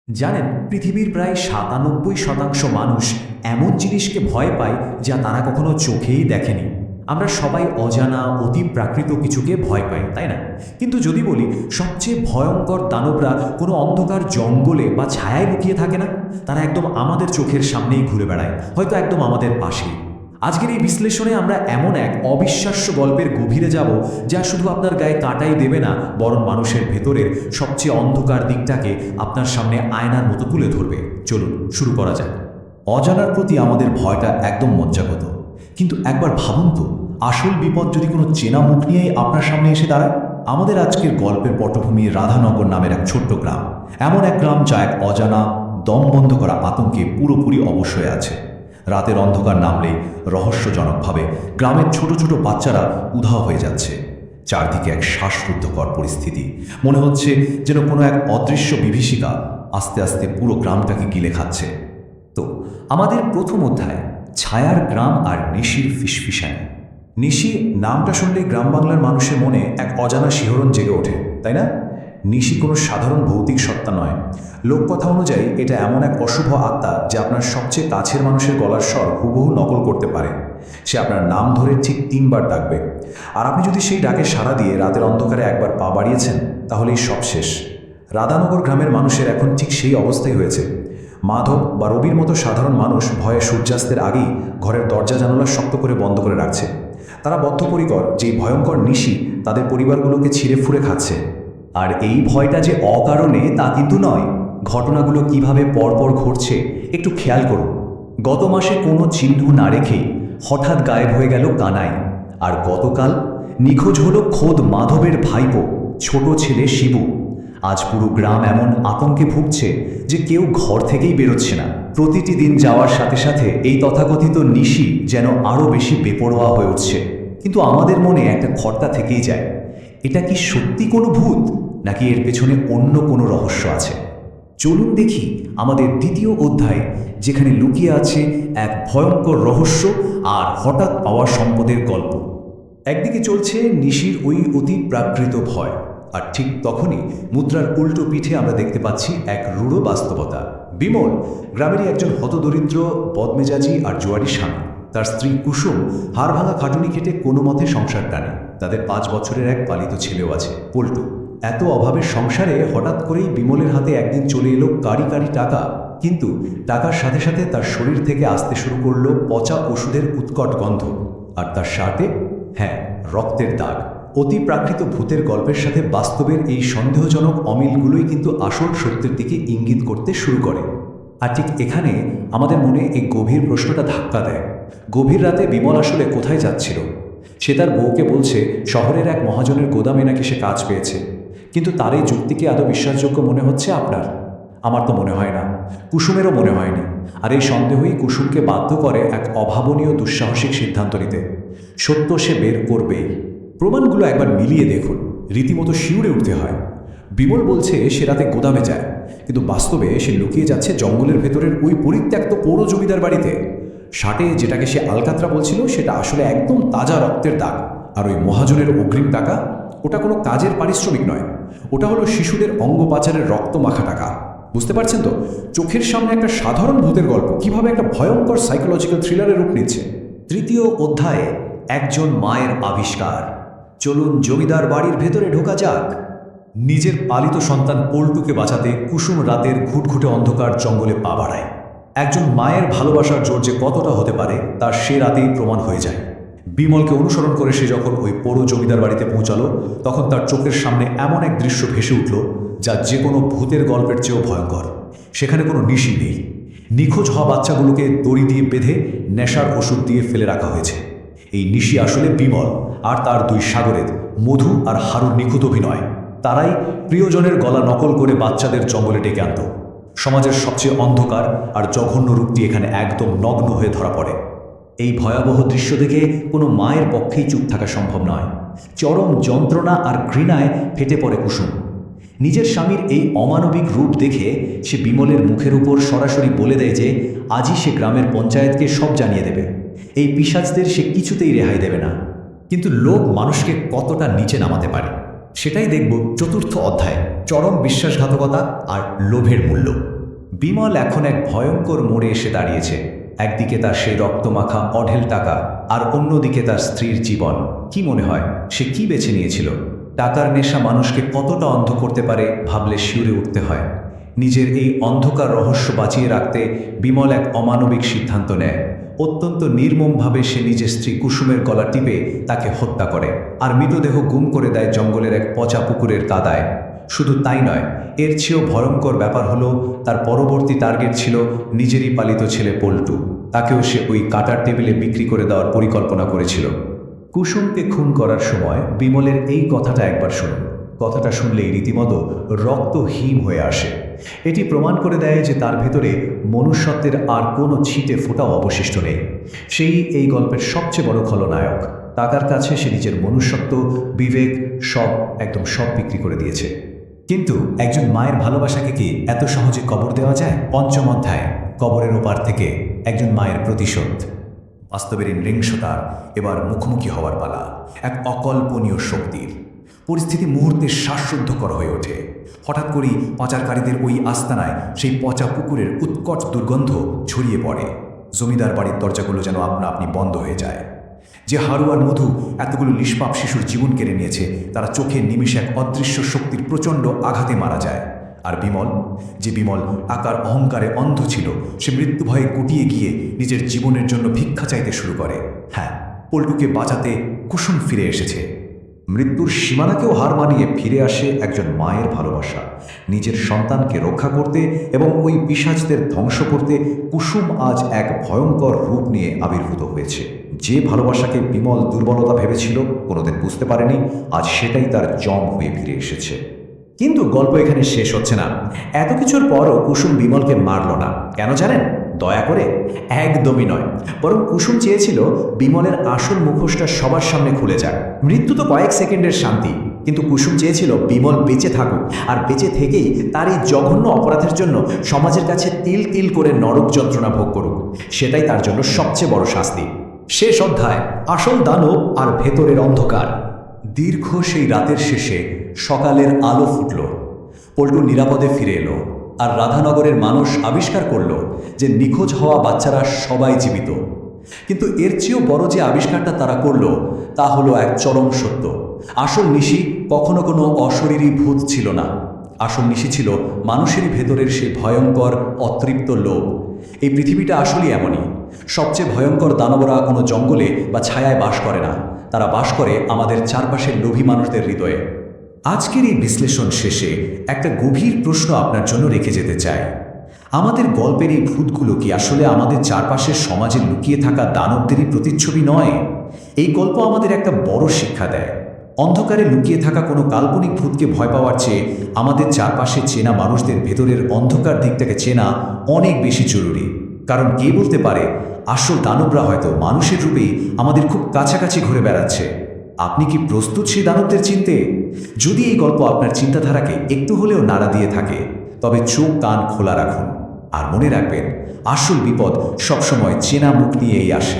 জানেন, পৃথিবীর প্রায় ৯৭% মানুষ এমন জিনিসকে ভয় পায় যা তারা কখনো চোখেই দেখেনি। আমরা সবাই অজানা অতি প্রাকৃত কিছুকে ভয় পাই, তাই না? কিন্তু যদি বলি সবচেয়ে ভয়ঙ্কর দানবরা কোনো অন্ধকার জঙ্গলে বা ছায়ায় লুকিয়ে থাকে না, তারা একদম আমাদের চোখের সামনেই ঘুরে বেড়ায়, হয়তো একদম আমাদের পাশেই। আজকের এই বিশ্লেষণে আমরা এমন এক অবিশ্বাস্য গল্পের গভীরে যাব যা শুধু আপনার গায়ে কাঁটাই দেবে না, বরং মানুষের ভেতরের সবচেয়ে অন্ধকার দিকটাকে আপনার সামনে আয়নার মতো তুলে ধরবে। চলুন শুরু করা যাক। অজানার প্রতি আমাদের ভয়টা একদম মজ্জাগত, কিন্তু একবার ভাবুন তো, আসল বিপদ যদি কোনো চেনা মুখ নিয়েই আপনার সামনে এসে দাঁড়ায়। আমাদের আজকের গল্পের পটভূমি রাধানগর নামের এক ছোট্ট গ্রাম। এমন এক গ্রাম যা এক অজানা, দম বন্ধ করা আতঙ্কে পুরোপুরি অবশ হয়ে আছে। রাতের অন্ধকার নামলেই রহস্যজনকভাবে গ্রামের ছোট ছোট বাচ্চারা উধাও হয়ে যাচ্ছে। চারদিকে এক শ্বাসরুদ্ধকর পরিস্থিতি। মনে হচ্ছে যেন কোনো এক অদৃশ্য বিভীষিকা আস্তে আস্তে পুরো গ্রামটাকে গিলে খাচ্ছে। তো আমাদের প্রথম অধ্যায়, ছায়ার গ্রাম আর নিশির ফিসফিসানি। নিশি নামটা শুনলেই গ্রাম বাংলার মানুষের মনে এক অজানা শিহরণ জেগে ওঠে, তাই না? নিশি কোনো সাধারণ ভৌতিক সত্তা নয়। লোককথা অনুযায়ী এটা এমন এক অশুভ আত্মা যে আপনার সবচেয়ে কাছের মানুষের গলার স্বর হুবহু নকল করতে পারে। সে আপনার নাম ধরে ঠিক ৩ বার ডাকবে, আর আপনি যদি সেই ডাকে সাড়া দিয়ে রাতের অন্ধকারে একবার পা বাড়িয়েছেন, তাহলেই সব শেষ। রাধানগর গ্রামের মানুষের এখন ঠিক সেই অবস্থাই হয়েছে। মাধব বা রবির মতো সাধারণ মানুষ ভয়ে সূর্যাস্তের আগেই ঘরের দরজা জানালা শক্ত করে বন্ধ করে রাখছে। তারা বদ্ধপরিকর যে ভয়ঙ্কর নিশি তাদের পরিবারগুলোকে ছিঁড়ে ফুঁড়ে খাচ্ছে। আর এই ভয়টা যে অকারণে তা কিন্তু নয়। ঘটনাগুলো কিভাবে পরপর ঘটছে একটু খেয়াল করুন। গত মাসে কোনো চিহ্ন না রেখেই হঠাৎ গায়েব হয়ে গেল কানাই। আর গতকাল নিখোঁজ হলো খোদ মাধবের ভাইপো, ছোট ছেলে শিবু। আজ পুরো গ্রাম এমন আতঙ্কে ভুগছে যে কেউ ঘর থেকেই বেরোচ্ছে না। প্রতিটি দিন যাওয়ার সাথে সাথে এই তথাকথিত নিশি যেন আরও বেশি বেপরোয়া হয়ে উঠছে। কিন্তু আমাদের মনে একটা খটকা থেকেই যায়, এটা কি সত্যি কোনো ভূত, নাকি এর পেছনে অন্য কোনো রহস্য আছে? চলুন দেখি আমাদের দ্বিতীয় অধ্যায়, যেখানে লুকিয়ে আছে এক ভয়ঙ্কর রহস্য আর হঠাৎ পাওয়া সম্পদের গল্প। একদিকে চলছে নিশির ওই অতি প্রাকৃত ভয়, আর ঠিক তখনই মুদ্রার উল্টো পিঠে আমরা দেখতে পাচ্ছি এক রূঢ় বাস্তবতা। বিমল গ্রামেরই একজন হতদরিদ্র, বদমেজাজি আর জুয়ারি স্বামী। তার স্ত্রী কুসুম হাড় ভাঙা খাটুনি খেটে কোনো মতে সংসার টানে। তাদের ৫ বছরের এক পালিত ছেলেও আছে, পল্টু। এত অভাবের সংসারে হঠাৎ করেই বিমলের হাতে একদিন চলে এলো কারি কারি টাকা। কিন্তু টাকার সাথে সাথে তার শরীর থেকে আসতে শুরু করলো পচা ওষুধের উৎকট গন্ধ, আর তার শার্টে, হ্যাঁ, রক্তের দাগ। অতি প্রাকৃত ভূতের গল্পের সাথে বাস্তবের এই সন্দেহজনক অমিলগুলোই কিন্তু আসল সত্যের দিকে ইঙ্গিত করতে শুরু করে। আর ঠিক এখানে আমাদের মনে এই গভীর প্রশ্নটা ধাক্কা দেয়, গভীর রাতে বিমল আসলে কোথায় যাচ্ছিল? সে তার বউকে বলছে শহরের এক মহাজনের গোদামে নাকি সে কাজ পেয়েছে। কিন্তু তার এই যুক্তিকে আদৌ বিশ্বাসযোগ্য মনে হচ্ছে আপনার? আমার তো মনে হয় না, কুসুমেরও মনে হয়নি। আর এই সন্দেহই কুসুমকে বাধ্য করে এক অভাবনীয় দুঃসাহসিক সিদ্ধান্ত নিতে। সত্য সে বের করবেই। প্রমাণগুলো একবার মিলিয়ে দেখুন, রীতিমতো শিউরে উঠতে হয়। বিমল বলছে সে রাতে গোদামে যায়, কিন্তু বাস্তবে সে লুকিয়ে যাচ্ছে জঙ্গলের ভেতরের ওই পরিত্যক্ত পৌর জমিদার বাড়িতে। শার্টে যেটাকে সে আলকাতরা বলছিল সেটা আসলে একদম তাজা রক্তের দাগ। আর ওই মহাজনের অগ্রিম টাকা, ওটা কোনো কাজের পারিশ্রমিক নয়, ওটা হলো শিশুদের অঙ্গ পাচারের রক্ত মাখা টাকা। বুঝতে পারছেন তো, চোখের সামনে একটা সাধারণ ভূতের গল্প কিভাবে একটা ভয়ঙ্কর সাইকোলজিক্যাল থ্রিলারের রূপ নিচ্ছে। তৃতীয় অধ্যায়ে একজন মায়ের আবিষ্কার। চলুন জমিদার বাড়ির ভেতরে ঢোকা যাক। নিজের পালিত সন্তান পল্টুকে বাঁচাতে কুসুম রাতের ঘুটঘুটে অন্ধকার জঙ্গলে পা বাড়ায়। একজন মায়ের ভালোবাসার জোর যে কতটা হতে পারে তার সে রাতেই প্রমাণ হয়ে যায়। বিমলকে অনুসরণ করে সে যখন ওই পৌর জমিদার বাড়িতে পৌঁছালো, তখন তার চোখের সামনে এমন এক দৃশ্য ভেসে উঠল যা যে কোনো ভূতের গল্পের চেয়েও ভয়ঙ্কর। সেখানে কোনো নিশি নেই। নিখোঁজ হওয়া বাচ্চাগুলোকে দড়ি দিয়ে বেঁধে নেশার ওষুধ দিয়ে ফেলে রাখা হয়েছে। এই নিশি আসলে বিমল আর তার 2 সাগরেদ, মধু আর হারুর নিখুঁত অভিনয়। তারাই প্রিয়জনের গলা নকল করে বাচ্চাদের জঙ্গলে ডেকে আনত। সমাজের সবচেয়ে অন্ধকার আর জঘন্য রূপটি এখানে একদম নগ্ন হয়ে ধরা পড়ে। এই ভয়াবহ দৃশ্য দেখে কোনো মায়ের পক্ষেই চুপ থাকা সম্ভব নয়। চরম যন্ত্রণা আর ঘৃণায় ফেটে পড়ে কুসুম। নিজের স্বামীর এই অমানবিক রূপ দেখে সে বিমলের মুখের উপর সরাসরি বলে দেয় যে আজই সে গ্রামের পঞ্চায়েতকে সব জানিয়ে দেবে। এই পিশাচদের সে কিছুতেই রেহাই দেবে না। কিন্তু লোভ মানুষকে কতটা নিচে নামাতে পারে সেটাই দেখব চতুর্থ অধ্যায়, চরম বিশ্বাসঘাতকতা আর লোভের মূল্য। বিমল এখন এক ভয়ঙ্কর মোড়ে এসে দাঁড়িয়েছে। একদিকে তার সেই রক্তমাখা অঢেল টাকা, আর অন্যদিকে তার স্ত্রীর জীবন। কি মনে হয় সে কি বেছে নিয়েছিল? টাকার নেশা মানুষকে কতটা অন্ধ করতে পারে ভাবলে শিউরে উঠতে হয়। নিজের এই অন্ধকার রহস্য বাঁচিয়ে রাখতে বিমল এক অমানবিক সিদ্ধান্ত নেয়। অত্যন্ত নির্মমভাবে সে নিজের স্ত্রী কুসুমের গলা টিপে তাকে হত্যা করে, আর মৃতদেহ গুম করে দেয় জঙ্গলের এক পচা পুকুরের কাদায়। শুধু তাই নয়, এর চেয়েও ভয়ঙ্কর ব্যাপার হলো তার পরবর্তী টার্গেট ছিল নিজেরই পালিত ছেলে পল্টু। তাকেও সে ওই কাটার টেবিলে বিক্রি করে দেওয়ার পরিকল্পনা করেছিল। কুসুমকে খুন করার সময় বিমলের এই কথাটা একবার শুনুন। কথাটা শুনলেই রীতিমতো রক্ত হিম হয়ে আসে। এটি প্রমাণ করে দেয় যে তার ভেতরে মনুষ্যত্বের আর কোনো ছিটে ফোঁটাও অবশিষ্ট নেই। সেই এই গল্পের সবচেয়ে বড় খলনায়ক। টাকার কাছে সে নিজের মনুষ্যত্ব, বিবেক একদম সব বিক্রি করে দিয়েছে। কিন্তু একজন মায়ের ভালোবাসাকে কি এত সহজে কবর দেওয়া যায়? পঞ্চম অধ্যায়, কবরের ওপার থেকে একজন মায়ের প্রতিশোধ। বাস্তবের এই নৃংসতার এবার মুখোমুখি হওয়ার পালা এক অকল্পনীয় শক্তির। পরিস্থিতি মুহূর্তে শ্বাসরুদ্ধকর হয়ে ওঠে। হঠাৎ করেই পাচারকারীদের ওই আস্তানায় সেই পচা পুকুরের উৎকট দুর্গন্ধ ছড়িয়ে পড়ে। জমিদার বাড়ির দরজাগুলো যেন আপনা আপনি বন্ধ হয়ে যায়। যে হারু আর মধু এতগুলো নিষ্পাপ শিশুর জীবন কেড়ে নিয়েছে, তারা চোখের নিমিষে এক অদৃশ্য শক্তির প্রচণ্ড আঘাতে মারা যায়। আর বিমল, যে বিমল টাকার অহংকারে অন্ধ ছিল, সে মৃত্যু ভয়ে গুটিয়ে গিয়ে নিজের জীবনের জন্য ভিক্ষা চাইতে শুরু করে। হ্যাঁ, পল্টুকে বাঁচাতে কুসুম ফিরে এসেছে। মৃত্যুর সীমানাকেও হার মানিয়ে ফিরে আসে একজন মায়ের ভালোবাসা। নিজের সন্তানকে রক্ষা করতে এবং ওই পিশাচদের ধ্বংস করতে কুসুম আজ এক ভয়ঙ্কর রূপ নিয়ে আবির্ভূত হয়েছে। যে ভালোবাসাকে বিমল দুর্বলতা ভেবেছিল, কোনোদিন বুঝতে পারেনি, আজ সেটাই তার জম হয়ে ফিরে এসেছে। কিন্তু গল্প এখানে শেষ হচ্ছে না। এত কিছুর পরও কুসুম বিমলকে মারল না। কেন জানেন? দয়া করে? একদমই নয়। বরং কুসুম চেয়েছিল বিমলের আসল মুখোশটা সবার সামনে খুলে যাক। মৃত্যু তো কয়েক সেকেন্ডের শান্তি, কিন্তু কুসুম চেয়েছিল বিমল বেঁচে থাকুক, আর বেঁচে থেকেই তার এই জঘন্য অপরাধের জন্য সমাজের কাছে তিল তিল করে নরক যন্ত্রণা ভোগ করুক। সেটাই তার জন্য সবচেয়ে বড় শাস্তি। শেষ অধ্যায়, আসল দানব আর ভেতরের অন্ধকার। দীর্ঘ সেই রাতের শেষে সকালের আলো ফুটল। পল্টু নিরাপদে ফিরে এলো, আর রাধানগরের মানুষ আবিষ্কার করল যে নিখোঁজ হওয়া বাচ্চারা সবাই জীবিত। কিন্তু এর চেয়েও বড় যে আবিষ্কারটা তারা করল, তা হলো এক চরম সত্য। আসল নিশি কখনো কোনো অশরীরী ভূত ছিল না। আসল নিশি ছিল মানুষেরই ভেতরের সেই ভয়ঙ্কর অতৃপ্ত লোভ। এই পৃথিবীটা আসলেই এমনই। সবচেয়ে ভয়ঙ্কর দানবরা কোনো জঙ্গলে বা ছায়ায় বাস করে না, তারা বাস করে আমাদের চারপাশের লোভী মানুষদের হৃদয়ে। আজকের এই বিশ্লেষণ শেষে একটা গভীর প্রশ্ন আপনার জন্য রেখে যেতে চাই। আমাদের গল্পের এই ভূতগুলো কি আসলে আমাদের চারপাশের সমাজে লুকিয়ে থাকা দানবদেরই প্রতিচ্ছবি নয়? এই গল্প আমাদের একটা বড় শিক্ষা দেয়। অন্ধকারে লুকিয়ে থাকা কোনো কাল্পনিক ভূতকে ভয় পাওয়ার চেয়ে আমাদের চারপাশে চেনা মানুষদের ভেতরের অন্ধকার দিকটাকে চেনা অনেক বেশি জরুরি। কারণ কে বলতে পারে, আসল দানবরা হয়তো মানুষের রূপেই আমাদের খুব কাছাকাছি ঘুরে বেড়াচ্ছে। আপনি কি প্রস্তুত সেই দানবদের চিনতে? যদি এই গল্প আপনার চিন্তাধারাকে একটু হলেও নাড়া দিয়ে থাকে, তবে চোখ কান খোলা রাখুন। আর মনে রাখবেন, আসল বিপদ সবসময় চেনা মুখ নিয়েই আসে।